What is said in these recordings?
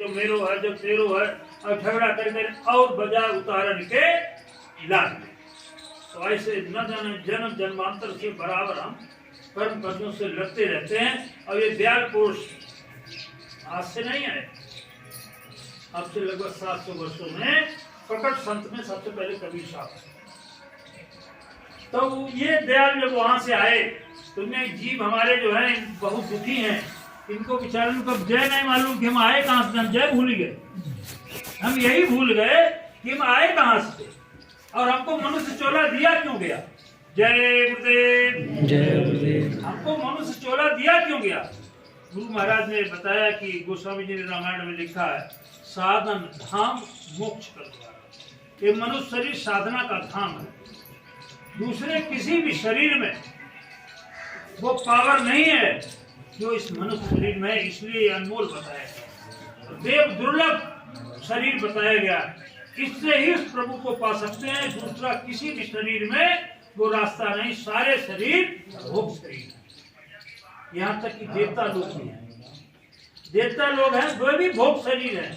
जो मेरो है जो तेरो है, और झगड़ा करके और बजा उतारन के लाग। तो ऐसे न जाने जन्म जन्मांतर से बराबर हम कर्म कर्मों से लड़ते रहते हैं। और ये दयाल पुरुष आज से नहीं आए, अब से लगभग 700 वर्षों में प्रकट संत में सबसे पहले कबीर साहब। तो ये दयाल जब वहां से आए तो जीव हमारे जो है बहुत दुखी हैं, इनको बेचारों को जय नहीं मालूम कि हम आए कहां से, हम जय भूल गए। हम यही भूल गए कि हम आए कहां से और हमको मनुष्य चोला दिया क्यों गया। जय गुरुदेव, जय गुरुदेव। हमको मनुष्य चोला दिया क्यों गया। गुरु महाराज ने बताया कि गोस्वामी जी ने रामायण में लिखा है, साधन धाम मोक्ष कर द्वार। ये मनुष्य शरीर साधना का धाम है। दूसरे किसी भी शरीर में वो पावर नहीं है जो इस मनुष्य शरीर में है, इसलिए अनमोल बताया गया। देव दुर्लभ शरीर बताया गया, इससे ही उस प्रभु को पा सकते हैं। दूसरा किसी भी शरीर में वो रास्ता नहीं। सारे शरीर भोग शरीर है। यहाँ तक कि देवता लोग भी हैं, देवता लोग हैं वो भी भोग शरीर है।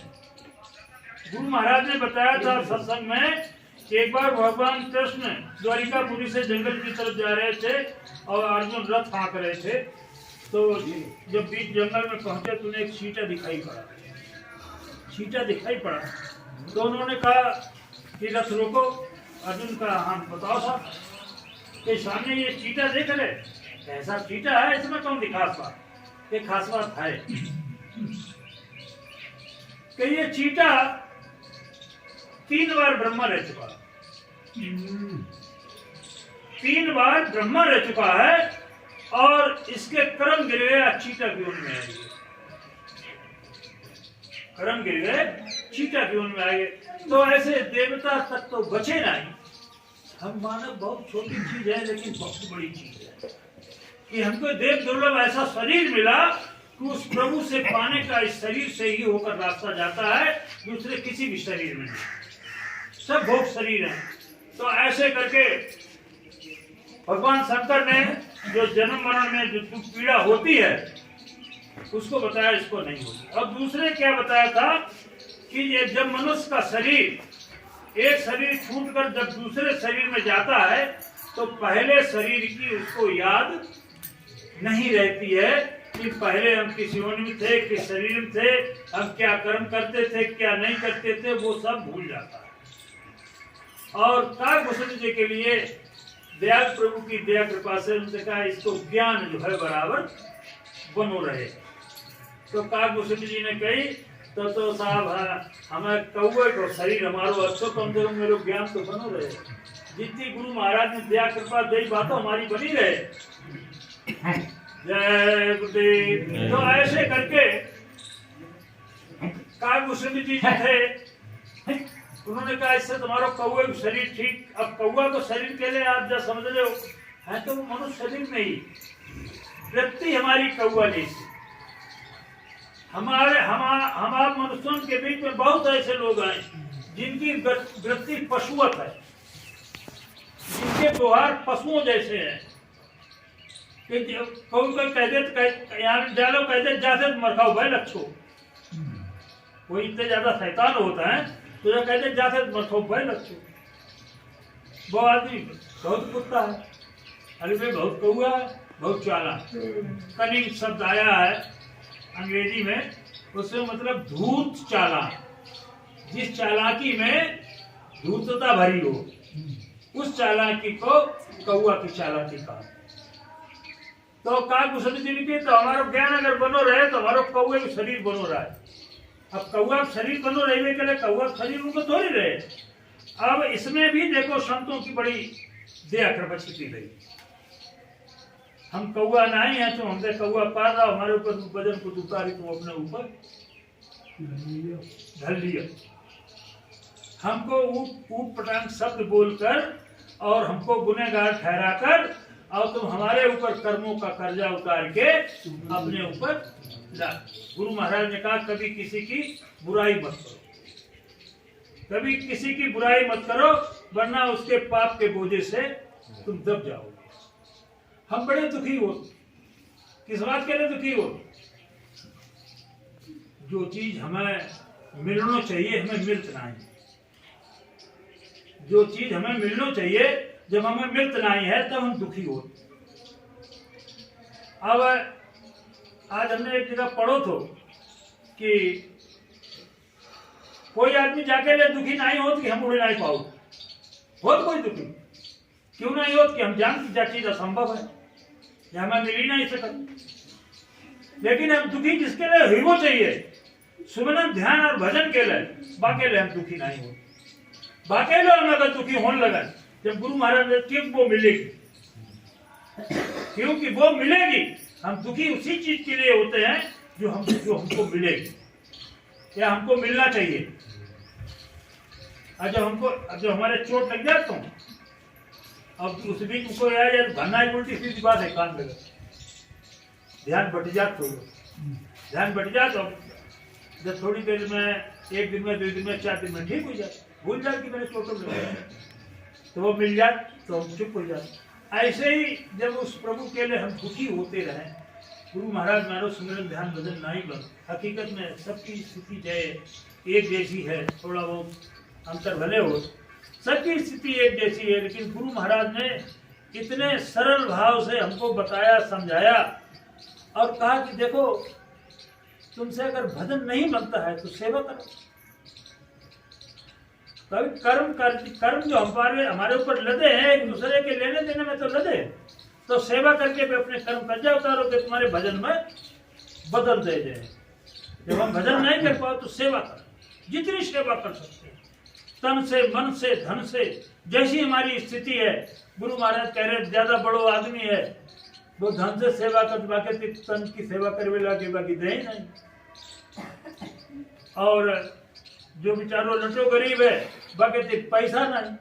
गुरु महाराज ने बताया था सत्संग में, एक बार भगवान कृष्ण द्वारिकापुरी से जंगल की तरफ जा रहे थे और अर्जुन रथ हाँक रहे थे। तो जब बीच जंगल में पहुंचे तो उन्हें एक चींटा दिखाई पड़ा। चींटा दिखाई पड़ा तो उन्होंने कहा कि रथ रोको। अर्जुन का हम बताओ साहब कि सामने ये चींटा देख रहे, ऐसा चींटा है, इसमें कौन खास बात। एक खास बात है कि ये चींटा 3 बार ब्रह्मा रह चुका है। 3 बार ब्रह्मा रह चुका है और इसके कर्म गिर गए चींटा की ओर में आएंगे। कर्म गिर गए चींटा की ओर में आएंगे। तो ऐसे देवता तक तो बचे नहीं। हम मानव बहुत छोटी चीज है लेकिन बहुत बड़ी चीज है कि हमको देव दुर्लभ ऐसा शरीर मिला कि उस प्रभु से पाने का इस शरीर से ही होकर रास्ता जाता है, दूसरे किसी भी शरीर में नहीं। सब भोग शरीर है। तो ऐसे करके भगवान शंकर ने जो जन्म मरण में जो पीड़ा होती है उसको बताया, इसको नहीं होती। और दूसरे क्या बताया था कि ये जब मनुष्य का शरीर, एक शरीर छूटकर जब दूसरे शरीर में जाता है तो पहले शरीर की उसको याद नहीं रहती है कि पहले हम किस योनि में थे, किस शरीर में थे, हम क्या कर्म करते थे, क्या नहीं करते थे, वो सब भूल जाता है। और काकभूषण जी के लिए दयाल प्रभु की दया कृपा से उनसे कहा इसको ज्ञान जो है बराबर बनो रहे। तो काकभूषण जी ने कही तो साहब हमें कौवे को शरीर हमारो अच्छो कम से कम मेरे ज्ञान तो बनो रहे। जितनी गुरु महाराज ने दया कृपा दी बातों हमारी बनी रहे। जय गुरुदेव। तो ऐसे करके काकभूषण जी थे, उन्होंने कहा इससे तुम्हारा कौवे का शरीर ठीक। अब कौवा को शरीर के लिए आप जब समझ रहे हो है तो मनुष्य शरीर में ही वृत्ति हमारी कौवा जैसी। हमारे हमारे मनुष्यों के बीच में बहुत ऐसे लोग हैं जिनकी वृत्ति पशुवत है, जिनके व्यवहार पशुओं जैसे हैं कि कोई कह दे यहाँ डालो, कह दे जाते मरखाओ भाई लच्छो। कोई इतने ज्यादा शैतान होता है तो जो कहते जाते मरखाओ भाई लच्छो। वो आदमी बहुत कुत्ता है, अरे भाई बहुत कौआ है, बहुत चाला। कनिंग शब्द आया है अंग्रेजी में, उसमें मतलब धूर्त चाला। जिस चालाकी में धूर्तता भरी हो उस चालाकी को कौआ की चालाकी कहा। तो काकभूषण जी ने तो हमारा ज्ञान अगर बनो रहे तो हमारा कौए का शरीर बनो रहा है। अब कौआ शरीर बनो रहने के लिए कौआ शरीर उनको थोड़ी रहे। अब इसमें भी देखो संतों की बड़ी दया कृपा छिपी गई। हम कौआ नहीं है तो हमसे कौआ पार रहा, हमारे ऊपर वजन कुछ उतारी तुम अपने ऊपर ढल लिया। हमको ऊट पटांग शब्द बोलकर और हमको गुनहगार ठहराकर और तुम हमारे ऊपर कर्मों का कर्जा उतार के अपने ऊपर ला। गुरु महाराज ने कहा कभी किसी की बुराई मत करो, कभी किसी की बुराई मत करो, वरना उसके पाप के बोझे से तुम दब जाओगे। हम बड़े दुखी हो, किस बात के लिए दुखी हो? जो चीज हमें मिलना चाहिए हमें मिलत नहीं, जो चीज हमें मिलना चाहिए जब हमें मिलत नहीं है तब हम दुखी हो। अब आज हमने एक जगह पढ़ो तो कि कोई आदमी जाके ले दुखी नहीं होत कि हम उड़े नहीं पाओ, होत कोई दुखी क्यों नहीं होत कि हम जानते जा चीज असंभव है या हमें मिल ही नहीं सकता। लेकिन हम दुखी किसके लिए हुई वो चाहिए, सुमरन ध्यान और भजन के लिए, बाकी लिए हम दुखी नहीं हो। बाकी लोग हम अगर दुखी होने लगा जब गुरु महाराज ने क्यों वो मिलेगी, क्योंकि वो मिलेगी। हम दुखी उसी चीज के लिए होते हैं जो हमको मिलेगी या हमको मिलना चाहिए। जब हमारे चोट लग जाए तो अब उस बीच उनको भरना उल्टी सीधी बात है, कान लगा ध्यान बट जात तो ध्यान बट जात तो जब थोड़ी देर में, एक दिन में, 2 दिन में, 4 दिन में ठीक हो जाए, भूल जाए कि मैंने चोटों में तो वो मिल जाए तो हम चुप हो जाए। ऐसे ही जब उस प्रभु के लिए हम दुखी होते रहे, गुरु महाराज मानो सुमिरन ध्यान भजन नहीं बन। हकीकत में सबकी स्थिति जय एक जैसी है, थोड़ा वो अंतर भले हो, सबकी स्थिति एक जैसी है, लेकिन गुरु महाराज ने इतने सरल भाव से हमको बताया, समझाया और कहा कि देखो तुमसे अगर भजन नहीं बनता है तो सेवा करो। कभी कर्म जो हमारे ऊपर लदे हैं, एक दूसरे के लेने देने में तो लदे, तो सेवा करके भी अपने कर्म कर्जा उतारोगे, तुम्हारे भजन में बदल दे जाए। जब हम भजन नहीं कर पाओ तो सेवा करो, जितनी सेवा कर सकते हैं, तन से, मन से, धन से, जैसी हमारी स्थिति है। गुरु महाराज कह रहे ज्यादा बड़ो आदमी है वो धन से सेवा कर, बाकी तन की सेवा करवे लागे बाकी दे ही नहीं। और जो बेचारो लटो गरीब है बाकी पैसा नहीं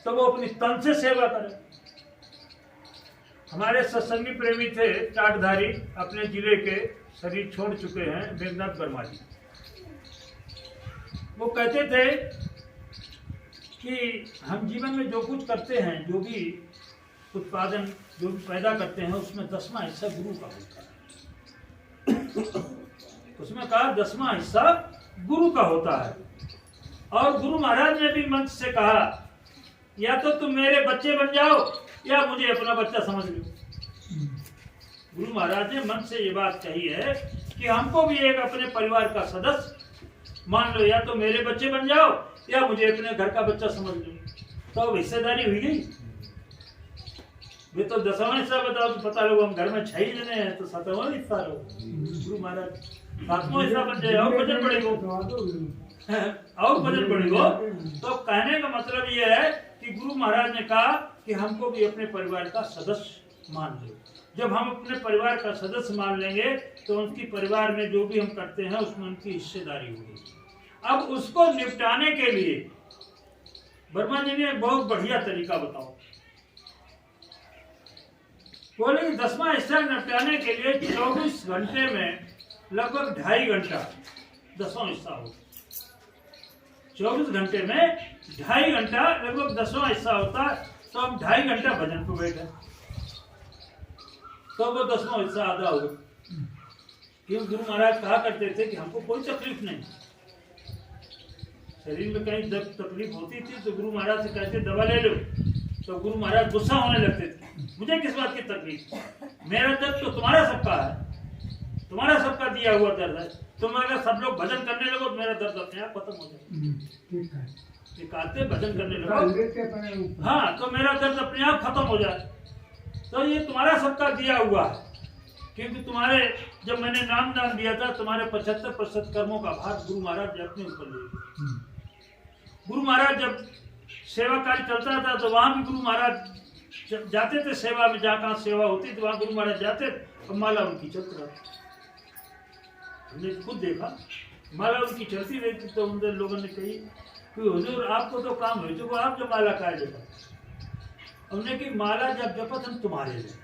तो वो अपनी तन से सेवा करे। हमारे सत्संगी प्रेमी थे टाटधारी, अपने जिले के, शरीर छोड़ चुके हैं, मेघनाथ वर्मा जी। वो कहते थे कि हम जीवन में जो कुछ करते हैं, जो भी उत्पादन जो भी पैदा करते हैं, उसमें 10वां हिस्सा गुरु का होता है। उसमें कहा 10वां हिस्सा गुरु का होता है। और गुरु महाराज ने भी मंच से कहा या तो तुम मेरे बच्चे बन जाओ या मुझे अपना बच्चा समझ लो। गुरु महाराज ने मन से ये बात कही है कि हमको भी एक अपने परिवार का सदस्य मान लो, या तो मेरे बच्चे बन जाओ या मुझे अपने घर का बच्चा समझ लो। तो हिस्सेदारी हुई गई। वे तो 10वां हिस्सा बताओ तो पता लो, हम घर में 6 ही जने हैं तो 7वां हिस्सा लो। गुरु महाराज 7वां हिस्सा बन जाए और वजन बढ़ेगा और वजन बढ़ेगा। तो कहने का मतलब ये है कि गुरु महाराज ने कहा कि हमको भी अपने परिवार का सदस्य मान लो। जब हम अपने परिवार का सदस्य मान लेंगे तो उनकी परिवार में जो भी हम करते हैं उसमें उनकी हिस्सेदारी होगी। अब उसको निपटाने के लिए वर्मा जी ने एक बहुत बढ़िया तरीका बताओ। बोले 10वां हिस्सा निपटाने के लिए 24 घंटे में लगभग 2.5 घंटा 10वां हिस्सा हो। 24 घंटे में 2.5 घंटा लगभग 10वां हिस्सा होता, तो हम 2.5 घंटा भजन को बैठे तो वो 10वां हिस्सा आधा हो। क्यों गुरु महाराज कहा करते थे कि हमको कोई तकलीफ नहीं, शरीर में कहीं तकलीफ होती थी तो गुरु महाराज से कहते दवा ले लो, तो गुरु महाराज गुस्सा होने लगते थे, मुझे किस बात की तकलीफ, मेरा दर्द तो तुम्हारा सबका है, तुम्हारा सबका दिया हुआ दर्द है। तुम अगर सब लोग भजन करने लगो तो मेरा दर्द अपने आप खत्म हो जाए। कहते भजन करने लगो, हाँ, तो मेरा दर्द अपने आप खत्म हो जाए। तो ये तुम्हारा सबका दिया हुआ है, क्योंकि तुम्हारे जब मैंने नाम दान दिया था तुम्हारे 75% कर्मों का भार गुरु महाराज ने अपने ऊपर लिया। गुरु महाराज जब सेवा कार्य चलता था तो वहां भी गुरु महाराज जाते थे सेवा में, जहाँ कहाँ सेवा होती थी वहां गुरु महाराज जाते और माला उनकी चलती रहती। हमने खुद देखा माला उनकी चलती रहती। तो उन लोगों ने कही कि हुजूर आपको तो काम हुई तो आप जो माला का जपा, उन्होंने की माला जब जपत हम तुम्हारे लिए।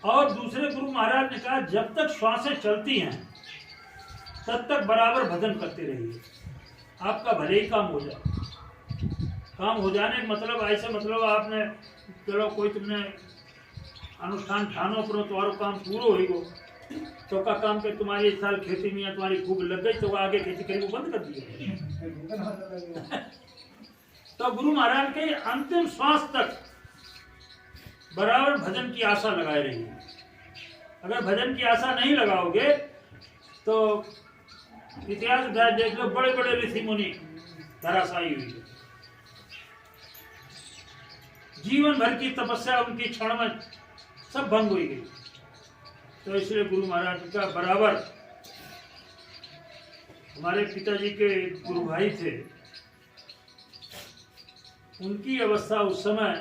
और दूसरे गुरु महाराज ने कहा जब तक श्वासें चलती हैं तब तक बराबर भजन करते रहिए, आपका भले ही काम हो जाए। काम हो जाने का मतलब ऐसे मतलब आपने चलो कोई तुमने अनुष्ठान ठानो करो तुम्हारो काम पूरा हो गो, तो का काम के तुम्हारी इस साल खेती में तुम्हारी खूब लग गई तो आगे खेती करनी बंद कर दी। तो गुरु महाराज के अंतिम श्वास तक बराबर भजन की आशा लगाए रहिए। अगर भजन की आशा नहीं लगाओगे तो इतिहास देख लो, बड़े बड़े ऋषि मुनि धराशायी हुई, जीवन भर की तपस्या उनकी क्षण में सब भंग हो गई। तो इसलिए गुरु महाराज का बराबर, हमारे पिताजी के गुरु भाई थे, उनकी अवस्था उस समय